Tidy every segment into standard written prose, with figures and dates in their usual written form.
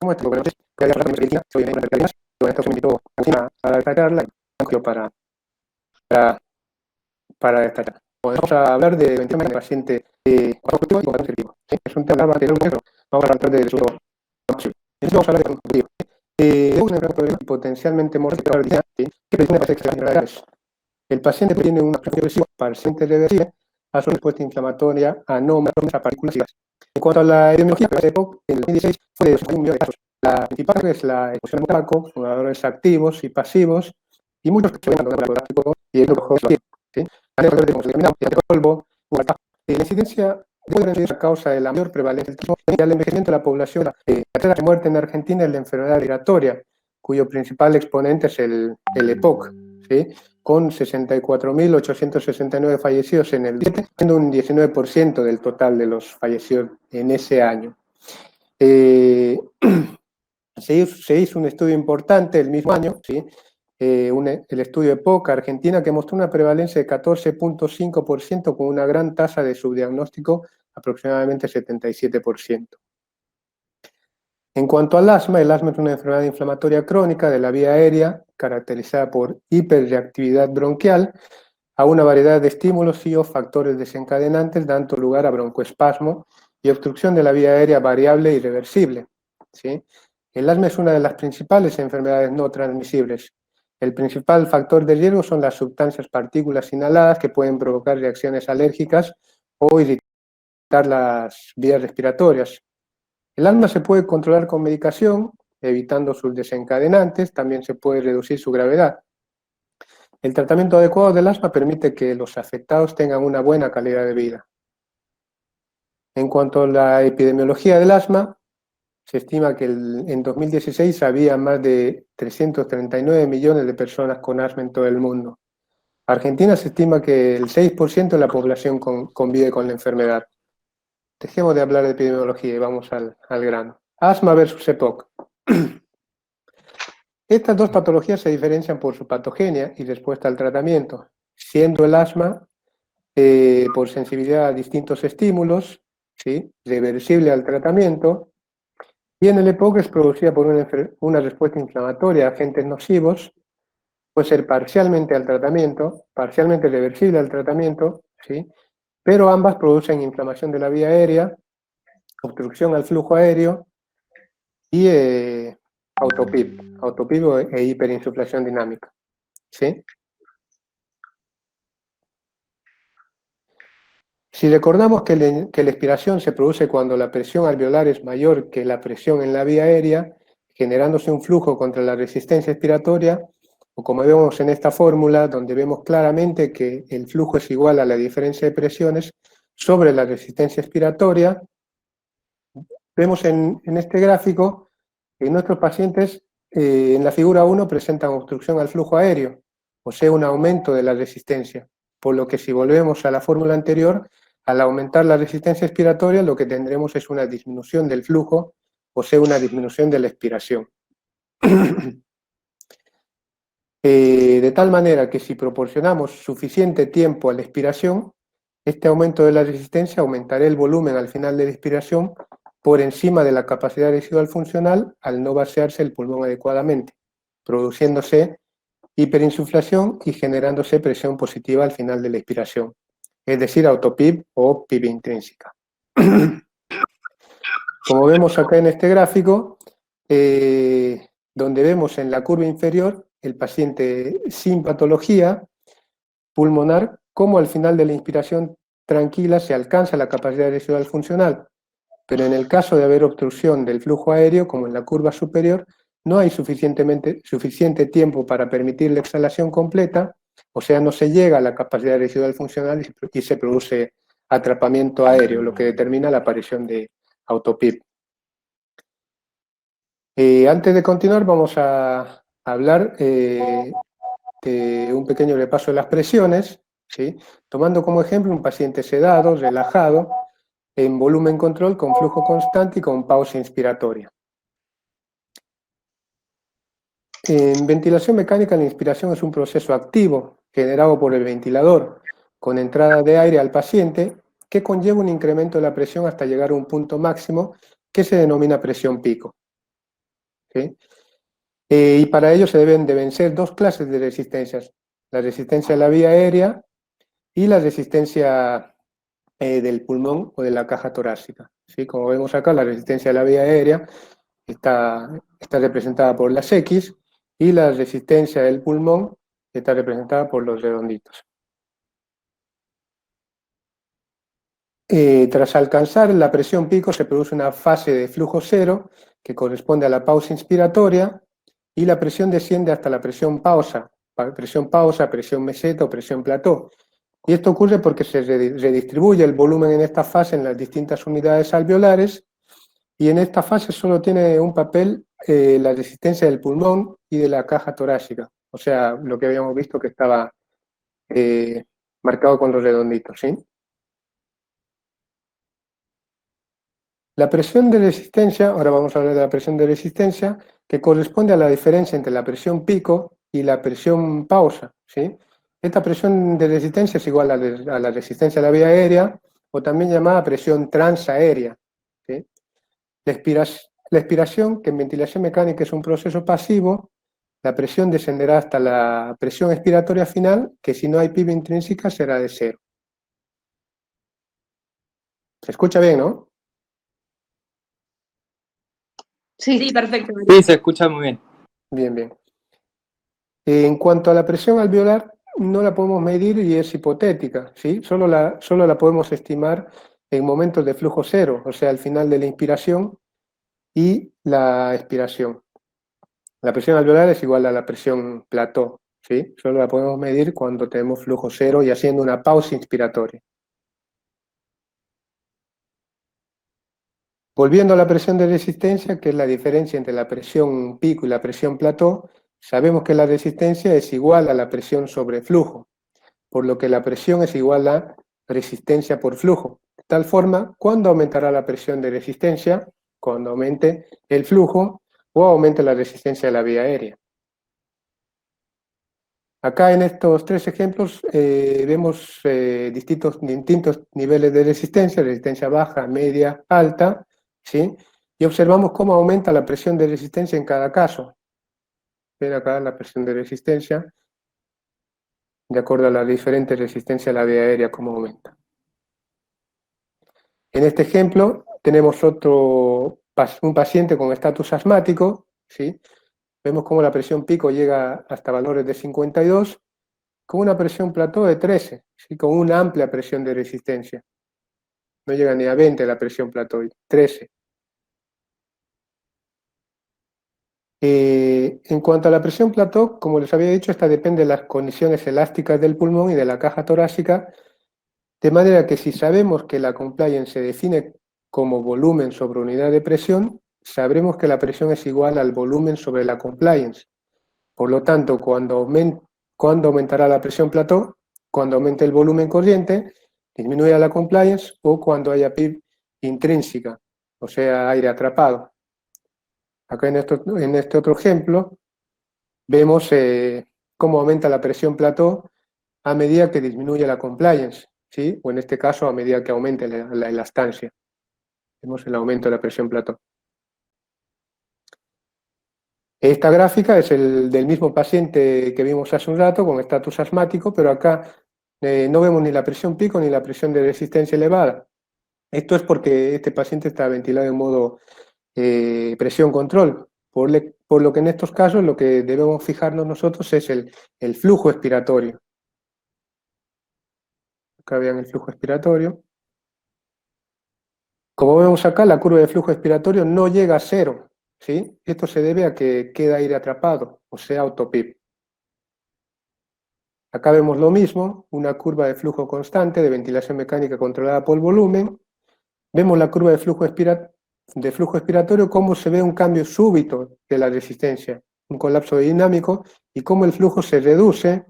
como este, porque no sé, que medicina, soy médico de enfermería, pero en esto se me invitó a destacarla y para destacar. Vamos a hablar de un paciente positivo y con positivo. ¿Sí? Es un tema que vamos a tratar de su máximo. Vamos a hablar de positivo. Es una enfermedad potencialmente mortal que presenta efectos extraordinarios. El paciente tiene una progresiva parcialmente reversible a su respuesta inflamatoria anómala a partículas. En cuanto a la epidemiología, en el 2016 fue de 1 millón de casos. La principal es la exposición al tabaco, fumadores activos y pasivos, y muchos que se ven abandonando el tráfico y el ojo de ¿sí? Como se determinaba, el polvo, la incidencia puede ser a causa de la mayor prevalencia del envejecimiento de la población. La tasa de muerte en Argentina es la enfermedad respiratoria, cuyo principal exponente es el EPOC, ¿sí? Con 64.869 fallecidos en el 2017, siendo un 19% del total de los fallecidos en ese año. Se hizo un estudio importante el mismo año, ¿sí? El estudio EPOC Argentina, que mostró una prevalencia de 14.5% con una gran tasa de subdiagnóstico, aproximadamente 77%. En cuanto al asma, el asma es una enfermedad inflamatoria crónica de la vía aérea caracterizada por hiperreactividad bronquial a una variedad de estímulos y o factores desencadenantes, dando lugar a broncoespasmo y obstrucción de la vía aérea variable y reversible. ¿Sí? El asma es una de las principales enfermedades no transmisibles. El principal factor de riesgo son las sustancias partículas inhaladas que pueden provocar reacciones alérgicas o irritar las vías respiratorias. El asma se puede controlar con medicación, evitando sus desencadenantes, también se puede reducir su gravedad. El tratamiento adecuado del asma permite que los afectados tengan una buena calidad de vida. En cuanto a la epidemiología del asma, se estima que en 2016 había más de 339 millones de personas con asma en todo el mundo. Argentina se estima que el 6% de la población convive con la enfermedad. Dejemos de hablar de epidemiología y vamos al grano. Asma versus EPOC. Estas dos patologías se diferencian por su patogenia y respuesta al tratamiento, siendo el asma por sensibilidad a distintos estímulos, ¿sí? Reversible al tratamiento, y en el EPOC es producida por una respuesta inflamatoria a agentes nocivos, puede ser parcialmente al tratamiento, parcialmente reversible al tratamiento, ¿sí? Pero ambas producen inflamación de la vía aérea, obstrucción al flujo aéreo y autopip e hiperinsuflación dinámica, ¿sí? Si recordamos que la expiración se produce cuando la presión alveolar es mayor que la presión en la vía aérea, generándose un flujo contra la resistencia expiratoria, o como vemos en esta fórmula, donde vemos claramente que el flujo es igual a la diferencia de presiones sobre la resistencia expiratoria, vemos en este gráfico que nuestros pacientes en la figura 1 presentan obstrucción al flujo aéreo, o sea, un aumento de la resistencia, por lo que si volvemos a la fórmula anterior, al aumentar la resistencia expiratoria, lo que tendremos es una disminución del flujo, o sea, una disminución de la expiración. De tal manera que si proporcionamos suficiente tiempo a la expiración, este aumento de la resistencia aumentará el volumen al final de la expiración por encima de la capacidad residual funcional al no vaciarse el pulmón adecuadamente, produciéndose hiperinsuflación y generándose presión positiva al final de la expiración, es decir, autopip o PIB intrínseca. Como vemos acá en este gráfico, donde vemos en la curva inferior el paciente sin patología pulmonar, cómo al final de la inspiración tranquila se alcanza la capacidad residual funcional, pero en el caso de haber obstrucción del flujo aéreo, como en la curva superior, no hay suficiente tiempo para permitir la exhalación completa, o sea, no se llega a la capacidad residual funcional y se produce atrapamiento aéreo, lo que determina la aparición de autopip. Antes de continuar, vamos a hablar de un pequeño repaso de las presiones, ¿sí? Tomando como ejemplo un paciente sedado, relajado, en volumen control, con flujo constante y con pausa inspiratoria. En ventilación mecánica, la inspiración es un proceso activo generado por el ventilador con entrada de aire al paciente que conlleva un incremento de la presión hasta llegar a un punto máximo que se denomina presión pico. ¿sí? Y para ello se deben de vencer dos clases de resistencias, la resistencia de la vía aérea y la resistencia del pulmón o de la caja torácica, ¿sí? Como vemos acá, la resistencia de la vía aérea está representada por las X y la resistencia del pulmón está representada por los redonditos. Tras alcanzar la presión pico se produce una fase de flujo cero que corresponde a la pausa inspiratoria y la presión desciende hasta la presión pausa, presión meseta o presión plató. Y esto ocurre porque se redistribuye el volumen en esta fase en las distintas unidades alveolares y en esta fase solo tiene un papel la resistencia del pulmón y de la caja torácica, o sea, lo que habíamos visto que estaba eh, marcado con los redonditos, ¿sí? La presión de resistencia, ahora vamos a hablar de la presión de resistencia, que corresponde a la diferencia entre la presión pico y la presión pausa, ¿sí? Esta presión de resistencia es igual a la resistencia de la vía aérea o también llamada presión transaérea, ¿sí? La expiración, que en ventilación mecánica es un proceso pasivo, la presión descenderá hasta la presión expiratoria final, que si no hay PIB intrínseca será de cero. ¿Se escucha bien, no? Sí, perfecto. Sí, se escucha muy bien. Bien, bien. En cuanto a la presión alveolar, no la podemos medir y es hipotética, ¿sí? Solo la podemos estimar en momentos de flujo cero, o sea, al final de la inspiración y la expiración. La presión alveolar es igual a la presión plató, ¿sí? Solo la podemos medir cuando tenemos flujo cero y haciendo una pausa inspiratoria. Volviendo a la presión de resistencia, que es la diferencia entre la presión pico y la presión plató, sabemos que la resistencia es igual a la presión sobre flujo, por lo que la presión es igual a resistencia por flujo. De tal forma, ¿cuándo aumentará la presión de resistencia? Cuando aumente el flujo o aumente la resistencia de la vía aérea. Acá en estos tres ejemplos vemos distintos niveles de resistencia baja, media, alta, ¿sí? Y observamos cómo aumenta la presión de resistencia en cada caso. Ven acá la presión de resistencia, de acuerdo a la diferente resistencia de la vía aérea, cómo aumenta. En este ejemplo tenemos un paciente con estatus asmático, ¿sí? Vemos cómo la presión pico llega hasta valores de 52, con una presión plató de 13, ¿sí? Con una amplia presión de resistencia. No llega ni a 20 la presión plató, 13. En cuanto a la presión plató, como les había dicho, esta depende de las condiciones elásticas del pulmón y de la caja torácica, de manera que si sabemos que la compliance se define como volumen sobre unidad de presión, sabremos que la presión es igual al volumen sobre la compliance. Por lo tanto, cuando aumentará la presión plató, cuando aumente el volumen corriente, disminuirá la compliance o cuando haya PIB intrínseca, o sea, aire atrapado. Acá en este otro ejemplo vemos cómo aumenta la presión plató a medida que disminuye la compliance, ¿sí? O en este caso a medida que aumente la elastancia. Vemos el aumento de la presión plató. Esta gráfica es el del mismo paciente que vimos hace un rato con estatus asmático, pero acá no vemos ni la presión pico ni la presión de resistencia elevada. Esto es porque este paciente está ventilado en modo presión control, por lo que en estos casos lo que debemos fijarnos nosotros es el flujo expiratorio. Acá vean el flujo expiratorio. Como vemos acá, la curva de flujo expiratorio no llega a cero, ¿sí? Esto se debe a que queda aire atrapado, o sea, autopip. Acá vemos lo mismo, una curva de flujo constante de ventilación mecánica controlada por volumen. Vemos la curva de flujo expiratorio, cómo se ve un cambio súbito de la resistencia, un colapso dinámico, y cómo el flujo se reduce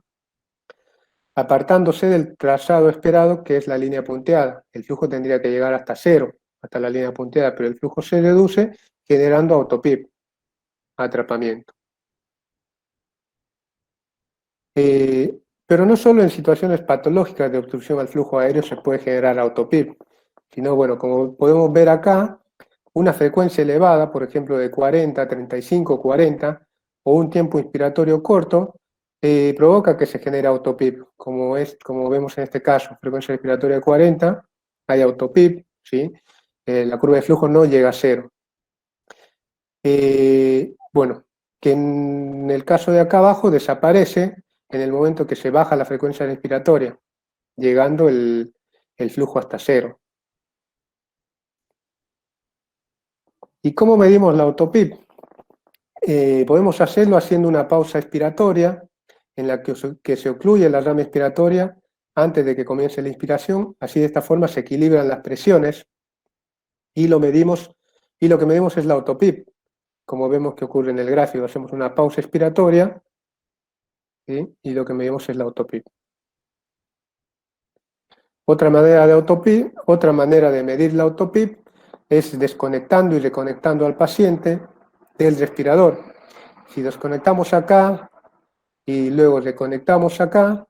apartándose del trazado esperado, que es la línea punteada. El flujo tendría que llegar hasta cero, hasta la línea punteada, pero el flujo se reduce generando autopip, atrapamiento. Pero no solo en situaciones patológicas de obstrucción al flujo aéreo se puede generar autopip, sino, bueno, como podemos ver acá, una frecuencia elevada, por ejemplo de 40, 35, 40, o un tiempo inspiratorio corto, provoca que se genere autopip, como vemos en este caso, frecuencia respiratoria de 40, hay autopip, ¿sí? La curva de flujo no llega a cero. Bueno, que en el caso de acá abajo desaparece en el momento que se baja la frecuencia respiratoria, llegando el flujo hasta cero. ¿Y cómo medimos la autopip? Podemos hacerlo haciendo una pausa expiratoria en la que se ocluye la rama expiratoria antes de que comience la inspiración. Así de esta forma se equilibran las presiones y lo que medimos es la autopip. Como vemos que ocurre en el gráfico, hacemos una pausa expiratoria, ¿sí? Y lo que medimos es la autopip. Otra manera de medir la autopip es desconectando y reconectando al paciente del respirador. Si desconectamos acá y luego reconectamos acá,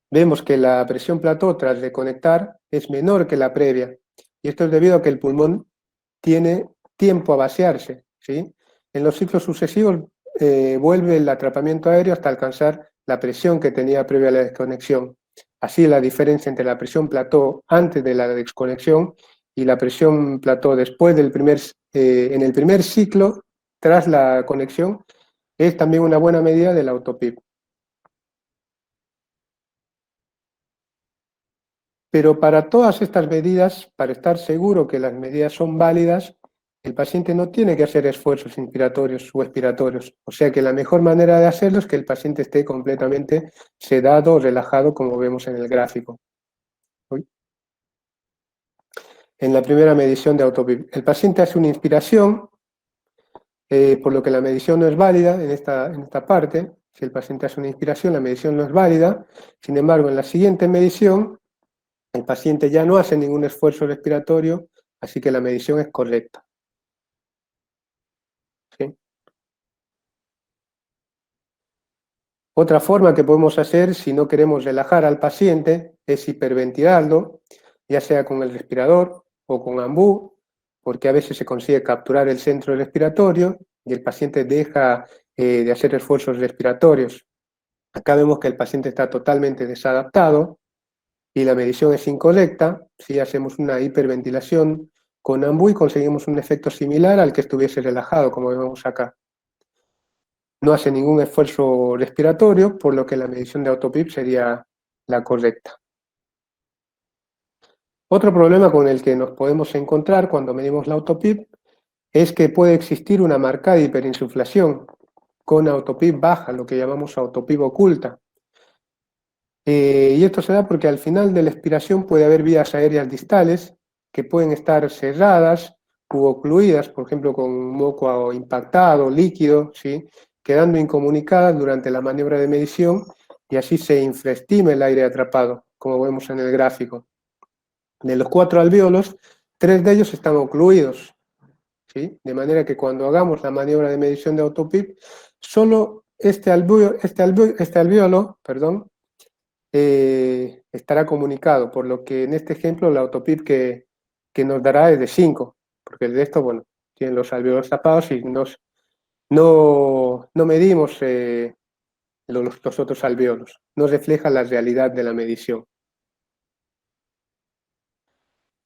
vemos que la presión plató tras reconectar es menor que la previa. Y esto es debido a que el pulmón tiene tiempo a vaciarse, ¿sí? En los ciclos sucesivos vuelve el atrapamiento aéreo hasta alcanzar la presión que tenía previa a la desconexión. Así la diferencia entre la presión plató antes de la desconexión y la presión plató después en el primer ciclo tras la conexión es también una buena medida del autopip. Pero para todas estas medidas, para estar seguro que las medidas son válidas, el paciente no tiene que hacer esfuerzos inspiratorios o expiratorios. O sea que la mejor manera de hacerlo es que el paciente esté completamente sedado o relajado, como vemos en el gráfico. En la primera medición de autopip, el paciente hace una inspiración, por lo que la medición no es válida en esta parte. Si el paciente hace una inspiración, la medición no es válida. Sin embargo, en la siguiente medición, el paciente ya no hace ningún esfuerzo respiratorio, así que la medición es correcta. ¿Sí? Otra forma que podemos hacer si no queremos relajar al paciente es hiperventilarlo, ya sea con el respirador o con ambú, porque a veces se consigue capturar el centro respiratorio y el paciente deja de hacer esfuerzos respiratorios. Acá vemos que el paciente está totalmente desadaptado y la medición es incorrecta. Si hacemos una hiperventilación con ambú y conseguimos un efecto similar al que estuviese relajado, como vemos acá. No hace ningún esfuerzo respiratorio, por lo que la medición de autopip sería la correcta. Otro problema con el que nos podemos encontrar cuando medimos la autopip es que puede existir una marcada hiperinsuflación con autopip baja, lo que llamamos autopip oculta. Y esto se da porque al final de la expiración puede haber vías aéreas distales que pueden estar cerradas u ocluidas, por ejemplo, con un moco impactado, líquido, ¿sí? Quedando incomunicadas durante la maniobra de medición y así se infraestima el aire atrapado, como vemos en el gráfico. De los 4 alvéolos, 3 de ellos están ocluidos, ¿sí? De manera que cuando hagamos la maniobra de medición de autopip, solo este alvéolo, estará comunicado, por lo que en este ejemplo la autopip que nos dará es de 5, porque el resto, bueno, tienen los alvéolos tapados y no medimos los otros alvéolos, no refleja la realidad de la medición.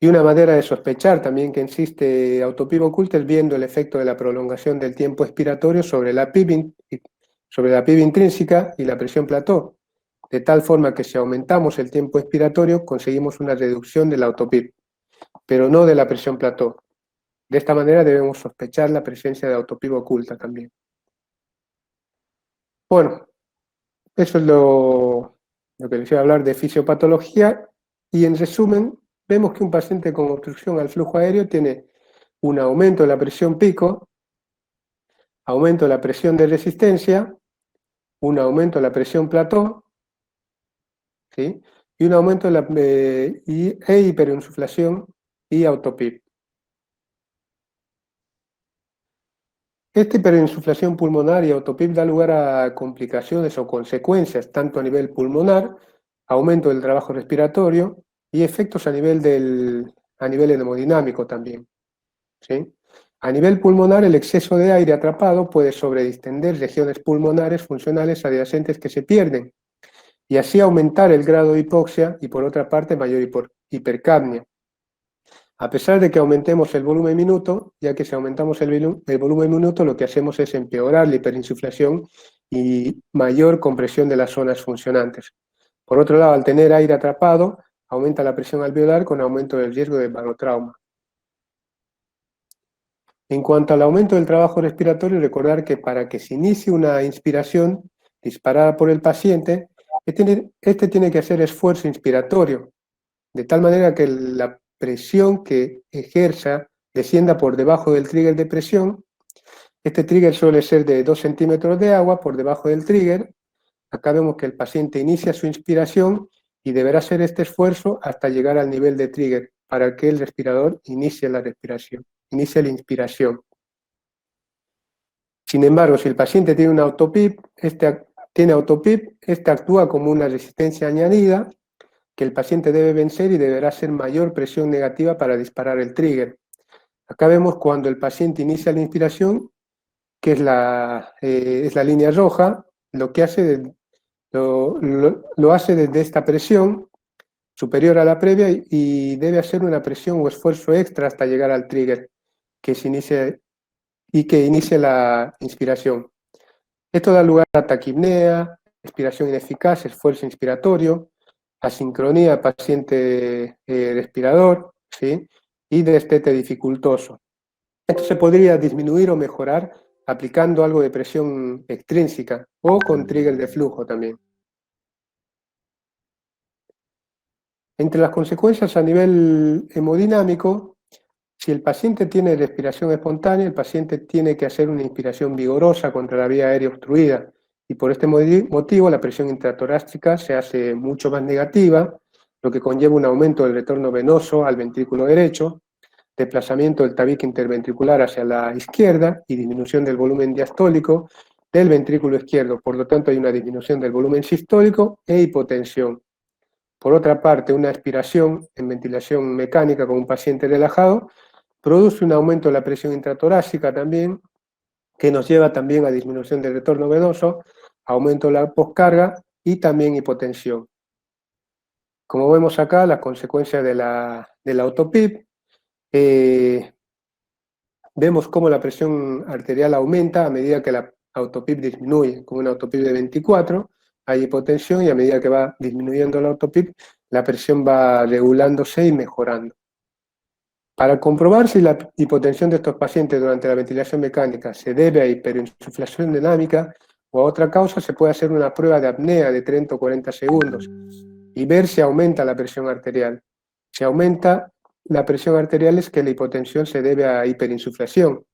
Y una manera de sospechar también que existe autopip oculta es viendo el efecto de la prolongación del tiempo expiratorio sobre la PIB intrínseca y la presión plató, de tal forma que si aumentamos el tiempo expiratorio conseguimos una reducción del autopip, pero no de la presión plató. De esta manera debemos sospechar la presencia de autopip oculta también. Bueno, eso es lo que les iba a hablar de fisiopatología y en resumen vemos que un paciente con obstrucción al flujo aéreo tiene un aumento de la presión pico, aumento de la presión de resistencia, un aumento de la presión plató, ¿sí? Y un aumento de la hiperinsuflación y autopip. Esta hiperinsuflación pulmonar y autopip da lugar a complicaciones o consecuencias tanto a nivel pulmonar, aumento del trabajo respiratorio y efectos a nivel hemodinámico también. ¿sí? A nivel pulmonar, el exceso de aire atrapado puede sobredistender regiones pulmonares funcionales adyacentes que se pierden, y así aumentar el grado de hipoxia y, por otra parte, mayor hipercapnia. A pesar de que aumentemos el volumen minuto, ya que si aumentamos el volumen minuto, lo que hacemos es empeorar la hiperinsuflación y mayor compresión de las zonas funcionantes. Por otro lado, al tener aire atrapado, aumenta la presión alveolar con aumento del riesgo de barotrauma. En cuanto al aumento del trabajo respiratorio, recordar que para que se inicie una inspiración disparada por el paciente, este tiene que hacer esfuerzo inspiratorio, de tal manera que la presión que ejerza descienda por debajo del trigger de presión. Este trigger suele ser de 2 centímetros de agua por debajo del trigger. Acá vemos que el paciente inicia su inspiración y deberá hacer este esfuerzo hasta llegar al nivel de trigger para que el respirador inicie la respiración, inicie la inspiración. Sin embargo, si el paciente tiene un autopip, este actúa como una resistencia añadida que el paciente debe vencer y deberá hacer mayor presión negativa para disparar el trigger. Acá vemos cuando el paciente inicia la inspiración, que es la línea roja, lo que hace lo hace desde esta presión superior a la previa y debe hacer una presión o esfuerzo extra hasta llegar al trigger que inicie la inspiración. Esto da lugar a taquipnea, respiración ineficaz, esfuerzo inspiratorio, asincronía paciente-respirador, ¿sí? Y destete dificultoso. Esto se podría disminuir o mejorar aplicando algo de presión extrínseca o con trigger de flujo también. Entre las consecuencias a nivel hemodinámico, si el paciente tiene respiración espontánea, el paciente tiene que hacer una inspiración vigorosa contra la vía aérea obstruida, y por este motivo la presión intratorácica se hace mucho más negativa, lo que conlleva un aumento del retorno venoso al ventrículo derecho, desplazamiento del tabique interventricular hacia la izquierda y disminución del volumen diastólico del ventrículo izquierdo. Por lo tanto, hay una disminución del volumen sistólico e hipotensión. Por otra parte, una aspiración en ventilación mecánica con un paciente relajado produce un aumento de la presión intratorácica también, que nos lleva también a disminución del retorno venoso, aumento de la poscarga y también hipotensión. Como vemos acá, las consecuencias de la autopip, vemos cómo la presión arterial aumenta a medida que la autopip disminuye. Con una autopip de 24 hay hipotensión y a medida que va disminuyendo la autopip, la presión va regulándose y mejorando. Para comprobar si la hipotensión de estos pacientes durante la ventilación mecánica se debe a hiperinsuflación dinámica o a otra causa, se puede hacer una prueba de apnea de 30 o 40 segundos y ver si aumenta la presión arterial. Si aumenta la presión arterial es que la hipotensión se debe a hiperinsuflación,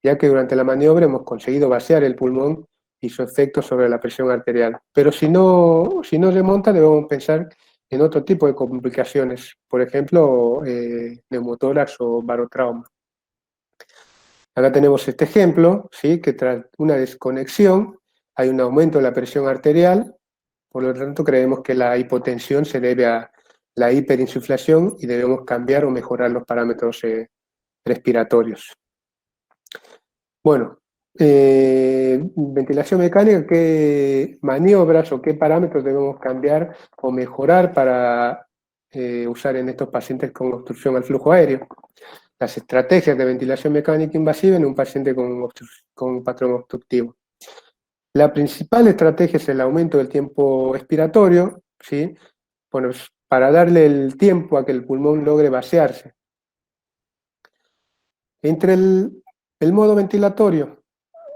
ya que durante la maniobra hemos conseguido vaciar el pulmón y su efecto sobre la presión arterial. Pero si no remonta, debemos pensar en otro tipo de complicaciones, por ejemplo, neumotórax o barotrauma. Acá tenemos este ejemplo, ¿sí? Que tras una desconexión hay un aumento de la presión arterial, por lo tanto creemos que la hipotensión se debe a la hiperinsuflación y debemos cambiar o mejorar los parámetros respiratorios. Bueno, ventilación mecánica, ¿qué maniobras o qué parámetros debemos cambiar o mejorar para usar en estos pacientes con obstrucción al flujo aéreo? Las estrategias de ventilación mecánica invasiva en un paciente con un patrón obstructivo. La principal estrategia es el aumento del tiempo expiratorio, ¿sí? Bueno, para darle el tiempo a que el pulmón logre vaciarse. Entre el modo ventilatorio,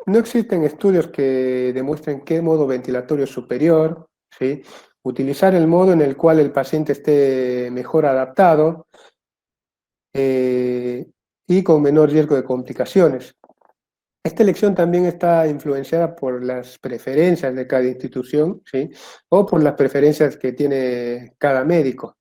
no existen estudios que demuestren qué modo ventilatorio es superior, ¿sí? Utilizar el modo en el cual el paciente esté mejor adaptado y con menor riesgo de complicaciones. Esta elección también está influenciada por las preferencias de cada institución, ¿sí? O por las preferencias que tiene cada médico.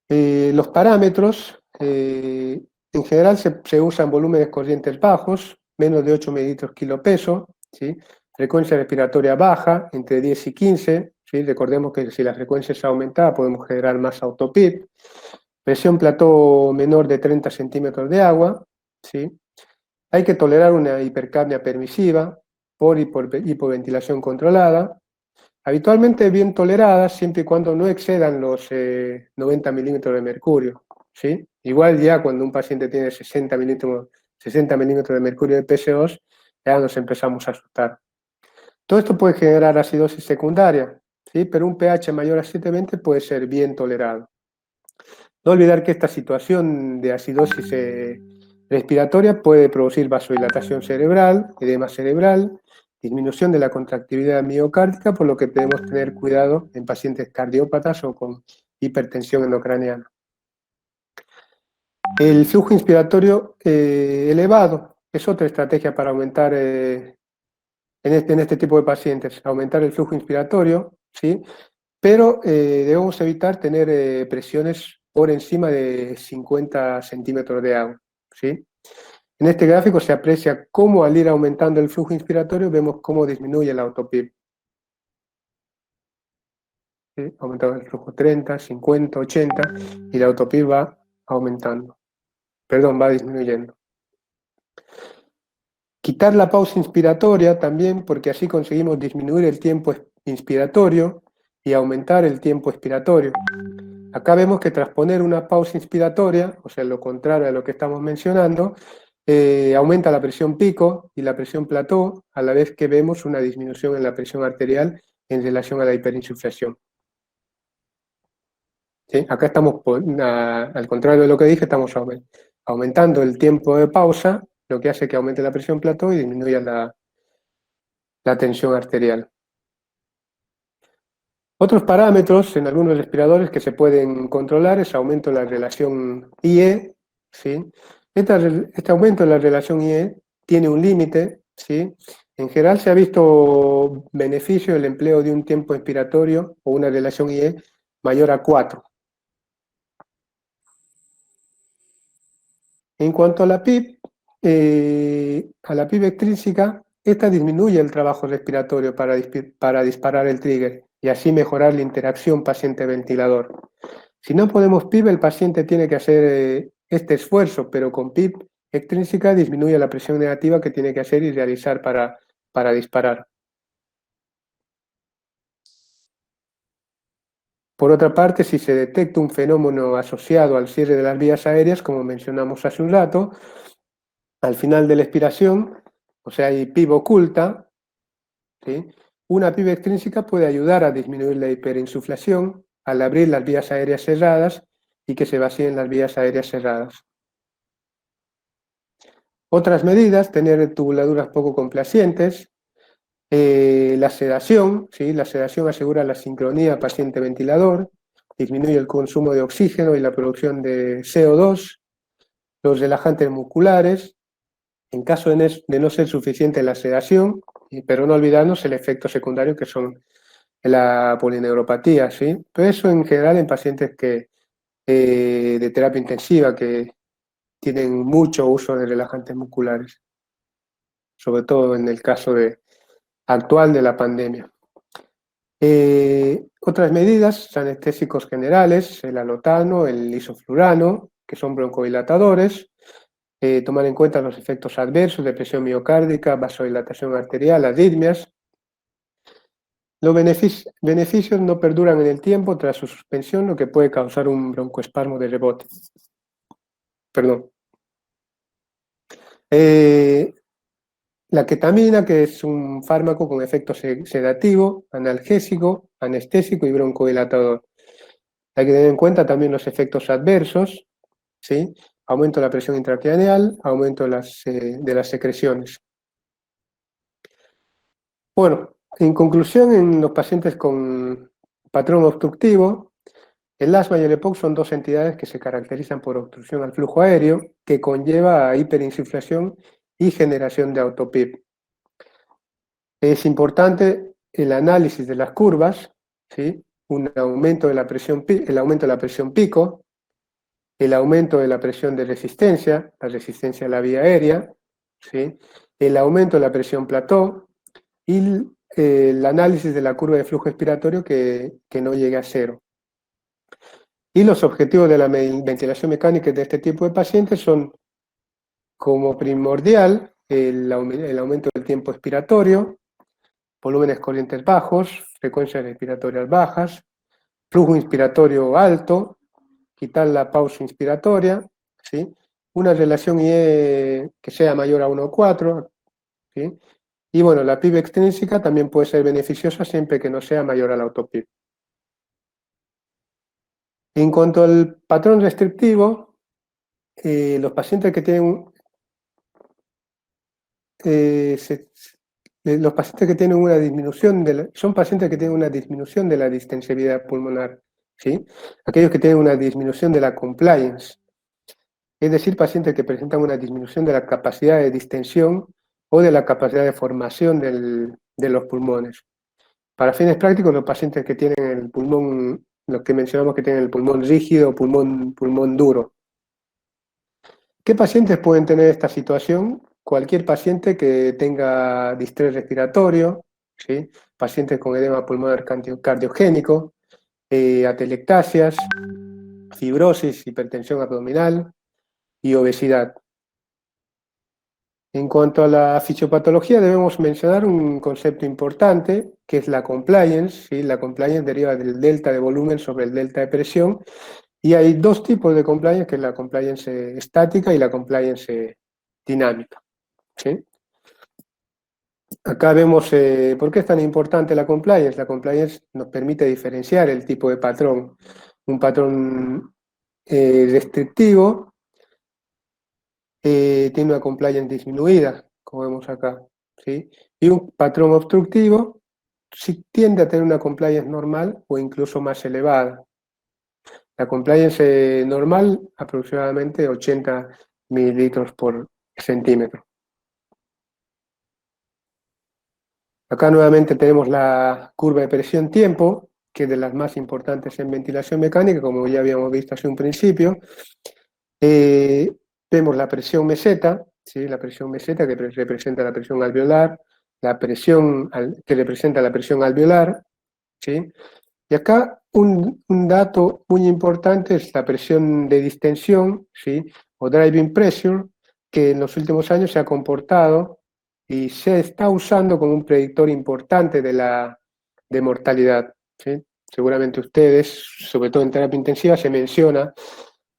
Los parámetros, en general se usan volúmenes corrientes bajos, menos de 8 mililitros kilo peso, ¿sí? Frecuencia respiratoria baja, entre 10 y 15, ¿sí? Recordemos que si la frecuencia es aumentada podemos generar más autopip. Presión plató menor de 30 centímetros de agua, ¿sí? Hay que tolerar una hipercapnia permisiva por hipoventilación controlada, habitualmente bien toleradas siempre y cuando no excedan los 90 milímetros de mercurio, ¿sí? Igual ya cuando un paciente tiene 60 milímetros de mercurio de PCO2, ya nos empezamos a asustar. Todo esto puede generar acidosis secundaria, ¿sí? Pero un pH mayor a 7,20 puede ser bien tolerado. No olvidar que esta situación de acidosis respiratoria puede producir vasodilatación cerebral, edema cerebral, disminución de la contractividad miocárdica, por lo que debemos tener cuidado en pacientes cardiópatas o con hipertensión endocraniana. El flujo inspiratorio elevado es otra estrategia para aumentar, en este tipo de pacientes, aumentar el flujo inspiratorio, ¿sí? Pero debemos evitar tener presiones por encima de 50 centímetros de agua, ¿sí? En este gráfico se aprecia cómo al ir aumentando el flujo inspiratorio vemos cómo disminuye la autopip. ¿Sí? Aumentando el flujo 30, 50, 80 y la autopip va aumentando. Perdón, va disminuyendo. Quitar la pausa inspiratoria también, porque así conseguimos disminuir el tiempo inspiratorio y aumentar el tiempo expiratorio. Acá vemos que tras poner una pausa inspiratoria, o sea, lo contrario a lo que estamos mencionando, aumenta la presión pico y la presión plató, a la vez que vemos una disminución en la presión arterial en relación a la hiperinsuflación. ¿Sí? Acá estamos, al contrario de lo que dije, estamos aumentando el tiempo de pausa, lo que hace que aumente la presión plató y disminuya la tensión arterial. Otros parámetros en algunos respiradores que se pueden controlar es aumento de la relación IE, ¿sí? Este aumento de la relación IE tiene un límite, ¿sí? En general se ha visto beneficio del empleo de un tiempo expiratorio o una relación IE mayor a 4. En cuanto a la PIB extrínseca, esta disminuye el trabajo respiratorio para disparar el trigger y así mejorar la interacción paciente-ventilador. Si no podemos PIB, el paciente tiene que hacer este esfuerzo, pero con PIB extrínseca disminuye la presión negativa que tiene que hacer y realizar para disparar. Por otra parte, si se detecta un fenómeno asociado al cierre de las vías aéreas, como mencionamos hace un rato, al final de la expiración, o sea, hay PIB oculta, ¿sí? Una PIB extrínseca puede ayudar a disminuir la hiperinsuflación al abrir las vías aéreas cerradas y que se vacíen las vías aéreas cerradas. Otras medidas, tener tubuladuras poco complacientes, la sedación, ¿sí? La sedación asegura la sincronía paciente-ventilador, disminuye el consumo de oxígeno y la producción de CO2, los relajantes musculares, en caso de no ser suficiente la sedación, pero no olvidarnos el efecto secundario que son la polineuropatía, ¿sí? Pero eso en general en pacientes de terapia intensiva que tienen mucho uso de relajantes musculares, sobre todo en el caso actual de la pandemia. Otras medidas, anestésicos generales, el alotano, el isoflurano, que son broncodilatadores, tomar en cuenta los efectos adversos de presión miocárdica, vasodilatación arterial, arritmias. Los beneficios no perduran en el tiempo tras su suspensión, lo que puede causar un broncoespasmo de rebote. Perdón. La ketamina, que es un fármaco con efecto sedativo, analgésico, anestésico y broncodilatador. Hay que tener en cuenta también los efectos adversos, ¿sí? Aumento de la presión intracraneal, aumento de las secreciones. Bueno, en conclusión, en los pacientes con patrón obstructivo, el asma y el EPOC son dos entidades que se caracterizan por obstrucción al flujo aéreo, que conlleva a hiperinsuflación y generación de autopip. Es importante el análisis de las curvas, ¿sí? El aumento de la presión pico, el aumento de la presión de resistencia, la resistencia a la vía aérea, ¿sí? El aumento de la presión plató y el análisis de la curva de flujo expiratorio que no llegue a cero. Y los objetivos de la ventilación mecánica de este tipo de pacientes son, como primordial, el aumento del tiempo expiratorio, volúmenes corrientes bajos, frecuencias respiratorias bajas, flujo inspiratorio alto, quitar la pausa inspiratoria, ¿sí? Una relación IE que sea mayor a 1,4, ¿sí? Y bueno, la PIB extrínseca también puede ser beneficiosa siempre que no sea mayor a la autoPIB. En cuanto al patrón restrictivo, los pacientes que tienen los pacientes que tienen una disminución son pacientes que tienen una disminución de la distensibilidad pulmonar, ¿sí? Aquellos que tienen una disminución de la compliance, es decir, pacientes que presentan una disminución de la capacidad de distensión o de la capacidad de formación de los pulmones. Para fines prácticos, los pacientes que tienen el pulmón, los que mencionamos que tienen el pulmón rígido o pulmón duro. ¿Qué pacientes pueden tener esta situación? Cualquier paciente que tenga distrés respiratorio, ¿sí? Pacientes con edema pulmonar cardiogénico, atelectasias, fibrosis, hipertensión abdominal y obesidad. En cuanto a la fisiopatología, debemos mencionar un concepto importante, que es la compliance, ¿sí? La compliance deriva del delta de volumen sobre el delta de presión, y hay dos tipos de compliance, que es la compliance estática y la compliance dinámica, ¿sí? Acá vemos por qué es tan importante la compliance. La compliance nos permite diferenciar el tipo de patrón. Un patrón restrictivo tiene una compliance disminuida, como vemos acá, ¿sí? Y un patrón obstructivo sí tiende a tener una compliance normal o incluso más elevada. La compliance normal, aproximadamente 80 mililitros por centímetro. Acá nuevamente tenemos la curva de presión-tiempo, que es de las más importantes en ventilación mecánica, como ya habíamos visto hace un principio. Vemos la presión meseta, ¿sí? La presión meseta que representa la presión alveolar, la presión que representa la presión alveolar, ¿sí? Y acá un dato muy importante es la presión de distensión, ¿sí? O driving pressure, que en los últimos años se ha comportado y se está usando como un predictor importante de mortalidad, ¿sí? Seguramente ustedes, sobre todo en terapia intensiva, se menciona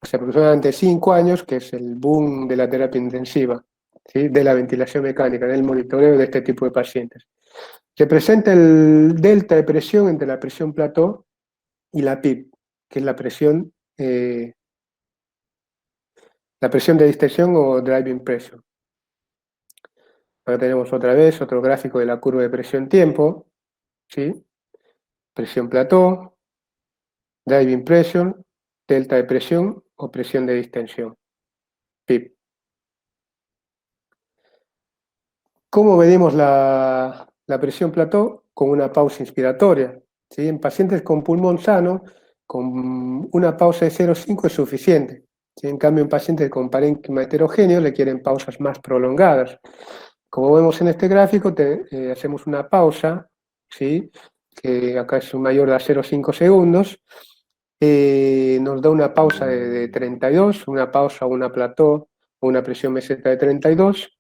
hace aproximadamente 5 años, que es el boom de la terapia intensiva, ¿sí? De la ventilación mecánica, del monitoreo de este tipo de pacientes. Se presenta el delta de presión entre la presión plató y la PIB, que es la presión de distensión o driving pressure. Ahora tenemos otra vez otro gráfico de la curva de presión-tiempo, ¿sí? Presión plató, driving pressure, delta de presión o presión de distensión, PIB. ¿Cómo medimos la presión plató? Con una pausa inspiratoria, ¿sí? En pacientes con pulmón sano, con una pausa de 0,5 es suficiente. ¿Sí? En cambio, en pacientes con parénquima heterogéneo requieren pausas más prolongadas. Como vemos en este gráfico, hacemos una pausa, ¿sí? Que acá es mayor a 0,5 segundos, nos da una pausa de 32, una pausa o una plató o una presión meseta de 32,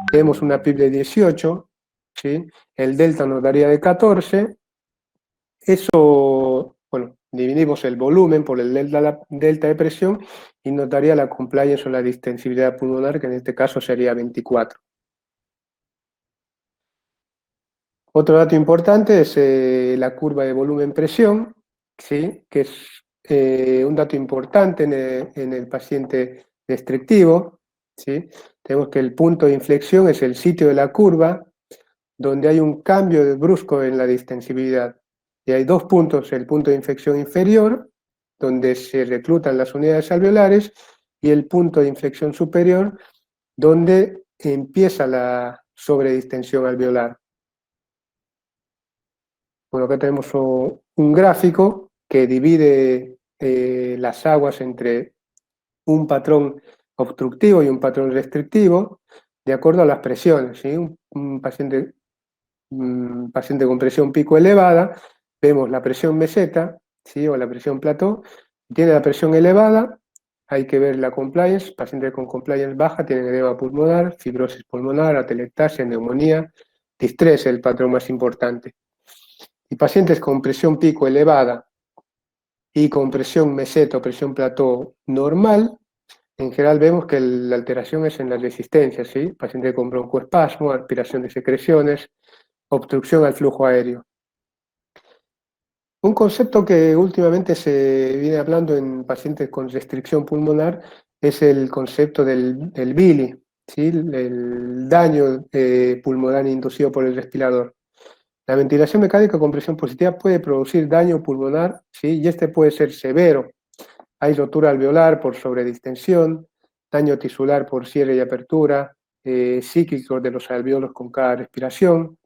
tenemos una PIB de 18, ¿sí? El delta nos daría de 14, eso, bueno, dividimos el volumen por el delta de presión y nos daría la compliance o la distensibilidad pulmonar, que en este caso sería 24. Otro dato importante es la curva de volumen-presión, ¿sí? Que es un dato importante en el paciente restrictivo, ¿sí? Tenemos que el punto de inflexión es el sitio de la curva donde hay un cambio brusco en la distensibilidad. Y hay dos puntos, el punto de inflexión inferior, donde se reclutan las unidades alveolares, y el punto de inflexión superior, donde empieza la sobredistensión alveolar. Bueno, acá tenemos un gráfico que divide las aguas entre un patrón obstructivo y un patrón restrictivo de acuerdo a las presiones, ¿sí? Un paciente con presión pico elevada, vemos la presión meseta, ¿sí? O la presión plató, Si tiene la presión elevada, hay que ver la compliance. Pacientes con compliance baja tienen edema pulmonar, fibrosis pulmonar, atelectasia, neumonía, distrés, el patrón más importante. Y pacientes con presión pico elevada y con presión meseta o presión plató normal, en general vemos que la alteración es en las resistencias, ¿sí? Paciente con broncoespasmo, aspiración de secreciones, obstrucción al flujo aéreo. Un concepto que últimamente se viene hablando en pacientes con restricción pulmonar es el concepto del BILI, ¿sí? El daño pulmonar inducido por el respirador. La ventilación mecánica con presión positiva puede producir daño pulmonar, ¿sí? Y este puede ser severo. Hay rotura alveolar por sobredistensión, daño tisular por cierre y apertura, cíclicos de los alveolos con cada respiración,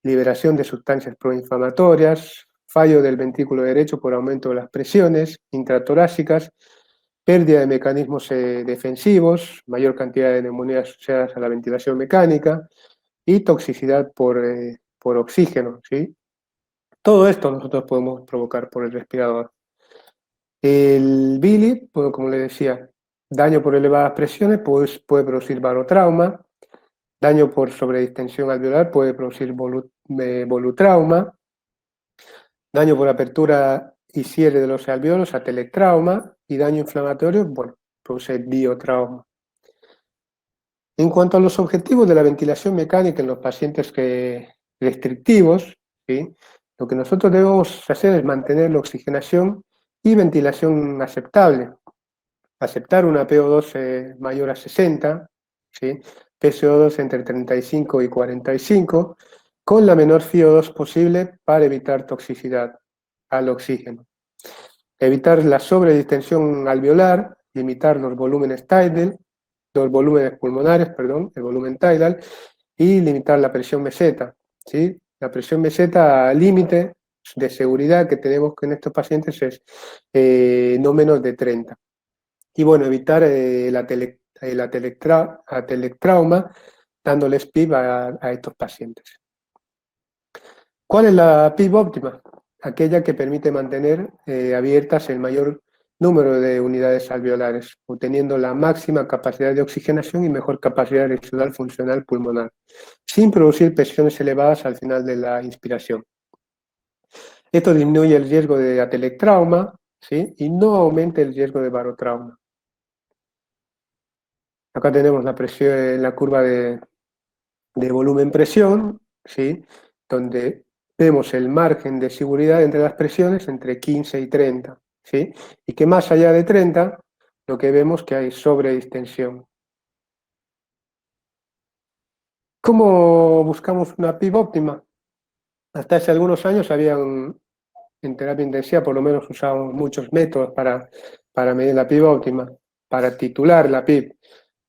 liberación de sustancias proinflamatorias, fallo del ventrículo derecho por aumento de las presiones intratorácicas, pérdida de mecanismos defensivos, mayor cantidad de neumonías asociadas a la ventilación mecánica y toxicidad por oxígeno, ¿sí? Todo esto nosotros podemos provocar por el respirador. El BILI, pues, como le decía, daño por elevadas presiones pues, puede producir barotrauma, daño por sobredistensión alveolar puede producir volutrauma, daño por apertura y cierre de los alveolos, atelectrauma, y daño inflamatorio, bueno, produce biotrauma. En cuanto a los objetivos de la ventilación mecánica en los pacientes restrictivos, ¿sí? Lo que nosotros debemos hacer es mantener la oxigenación y ventilación aceptable. Aceptar una PO2 mayor a 60, ¿sí? PCO2 entre 35 y 45, con la menor FiO2 posible para evitar toxicidad al oxígeno. Evitar la sobredistensión alveolar, limitar los volúmenes tidal, los volúmenes pulmonares, perdón, el volumen tidal, y limitar la presión meseta, ¿sí? La presión meseta límite de seguridad que tenemos en estos pacientes es no menos de 30. Y bueno, evitar el atelectrauma dándoles PIB a estos pacientes. ¿Cuál es la PIB óptima? Aquella que permite mantener abiertas el mayor número de unidades alveolares, obteniendo la máxima capacidad de oxigenación y mejor capacidad residual funcional pulmonar, sin producir presiones elevadas al final de la inspiración. Esto disminuye el riesgo de atelectrauma, ¿sí? Y no aumenta el riesgo de barotrauma. Acá tenemos la presión, la curva de volumen-presión, ¿sí? Donde vemos el margen de seguridad entre las presiones entre 15 y 30, ¿sí? Y que más allá de 30, lo que vemos que hay sobredistensión. ¿Cómo buscamos una PIB óptima? Hasta hace algunos años habían, en terapia intensiva, por lo menos usábamos muchos métodos para medir la PIB óptima, para titular la PIB.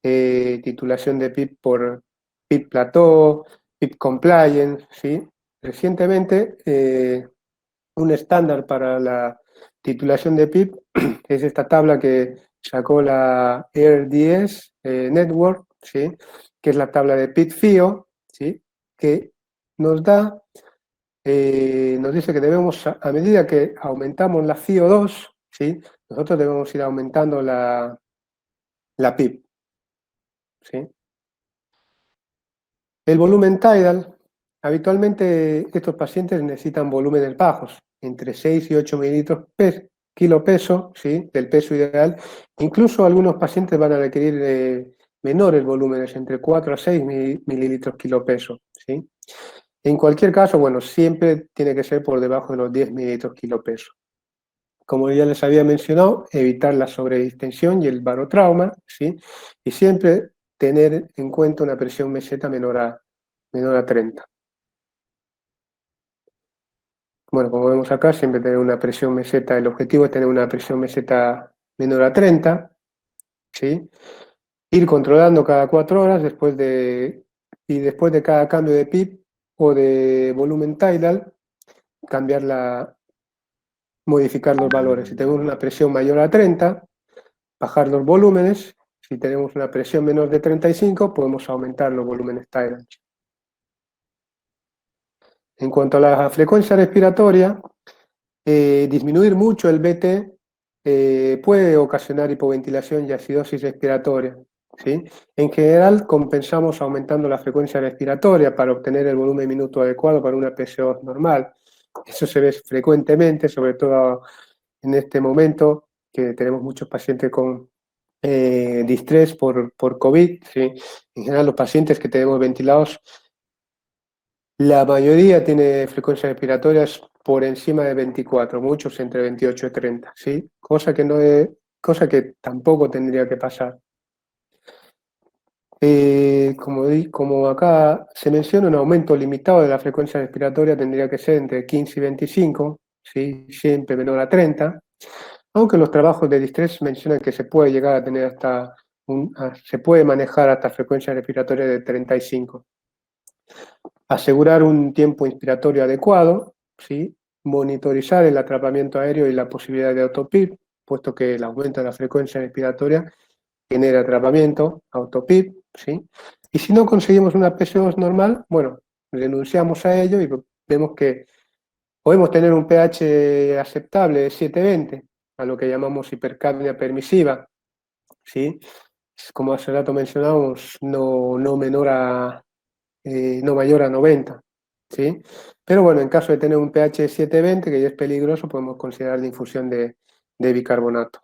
Titulación de PIB por PIB Plateau, PIB Compliance, ¿sí? Recientemente, un estándar para la titulación de PIB es esta tabla que sacó la AirDS Network, ¿sí? Que es la tabla de PIB-FIO, ¿sí? Que nos da, nos dice que debemos, a medida que aumentamos la FIO2, ¿sí? Nosotros debemos ir aumentando la PIB, ¿sí? El volumen tidal, habitualmente estos pacientes necesitan volúmenes bajos, entre 6 y 8 mililitros kilo peso, ¿sí? Del peso ideal. Incluso algunos pacientes van a requerir menores volúmenes, entre 4 a 6 mililitros kilo peso, ¿sí? En cualquier caso, bueno, siempre tiene que ser por debajo de los 10 mililitros kilo peso. Como ya les había mencionado, evitar la sobredistensión y el barotrauma, ¿sí? Y siempre tener en cuenta una presión meseta menor a 30. Bueno, como vemos acá, siempre tener una presión meseta, el objetivo es tener una presión meseta menor a 30, ¿sí? Ir controlando cada 4 horas y después de cada cambio de PIB o de volumen tidal, modificar los valores. Si tenemos una presión mayor a 30, bajar los volúmenes. Si tenemos una presión menor de 35, podemos aumentar los volúmenes tidal. En cuanto a la frecuencia respiratoria, disminuir mucho el BT puede ocasionar hipoventilación y acidosis respiratoria, ¿sí? En general, compensamos aumentando la frecuencia respiratoria para obtener el volumen minuto adecuado para una PCO normal. Eso se ve frecuentemente, sobre todo en este momento, que tenemos muchos pacientes con distrés por COVID, ¿sí? En general, los pacientes que tenemos ventilados, la mayoría tiene frecuencias respiratorias por encima de 24, muchos entre 28 y 30, ¿sí? Cosa que tampoco tendría que pasar. Como acá se menciona, un aumento limitado de la frecuencia respiratoria tendría que ser entre 15 y 25, ¿sí? Siempre menor a 30, aunque los trabajos de distrés mencionan que se puede llegar a tener se puede manejar hasta frecuencia respiratoria de 35. Asegurar un tiempo inspiratorio adecuado, ¿sí? Monitorizar el atrapamiento aéreo y la posibilidad de autopip, puesto que el aumento de la frecuencia respiratoria genera atrapamiento, autopip, ¿sí? Y si no conseguimos una PCO2 normal, bueno, renunciamos a ello y vemos que podemos tener un pH aceptable de 7,20, a lo que llamamos hipercapnia permisiva, ¿sí? Como hace rato mencionamos, no mayor a 90, ¿sí? Pero bueno, en caso de tener un pH de 7,20, que ya es peligroso, podemos considerar la infusión de bicarbonato.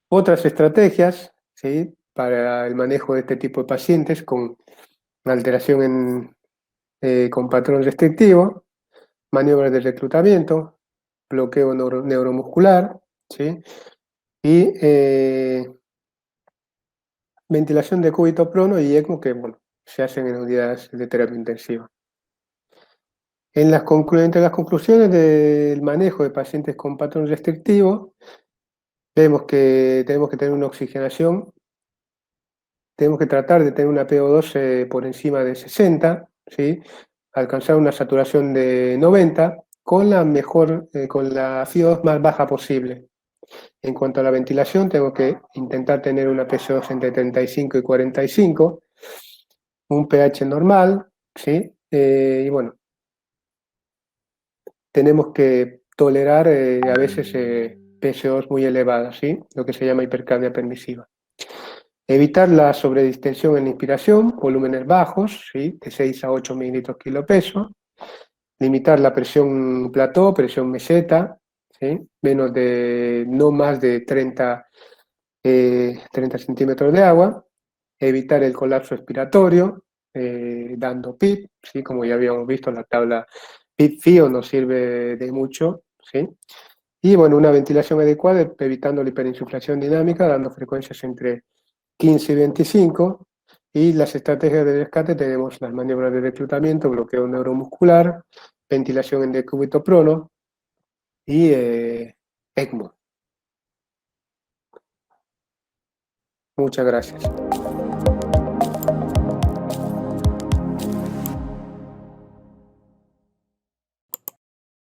Otras estrategias, ¿sí? Para el manejo de este tipo de pacientes con alteración con patrón restrictivo, maniobras de reclutamiento, bloqueo neuromuscular, ¿sí? Y ventilación de cúbito prono y ECMO, que bueno, se hacen en unidades de terapia intensiva. Entre las conclusiones del manejo de pacientes con patrón restrictivo, vemos que tenemos que tener una oxigenación, tenemos que tratar de tener una PO2 por encima de 60, ¿sí? Alcanzar una saturación de 90 con con la FIO2 más baja posible. En cuanto a la ventilación, tengo que intentar tener una PCO2 entre 35 y 45, un pH normal, ¿sí? Y bueno, tenemos que tolerar a veces PCOs muy elevadas, ¿sí? Lo que se llama hipercapnia permisiva. Evitar la sobredistensión en la inspiración, volúmenes bajos, ¿sí? De 6 a 8 mililitros kilo peso. Limitar la presión plató, presión meseta, ¿sí? No más de 30 centímetros de agua. Evitar el colapso expiratorio, dando PIP, ¿sí? Como ya habíamos visto, la tabla PIP-FIO nos sirve de mucho, ¿sí? Y bueno, una ventilación adecuada, evitando la hiperinsuflación dinámica, dando frecuencias entre 15 y 25, y las estrategias de rescate tenemos las maniobras de reclutamiento, bloqueo neuromuscular, ventilación en decúbito prono y ECMO. Muchas gracias.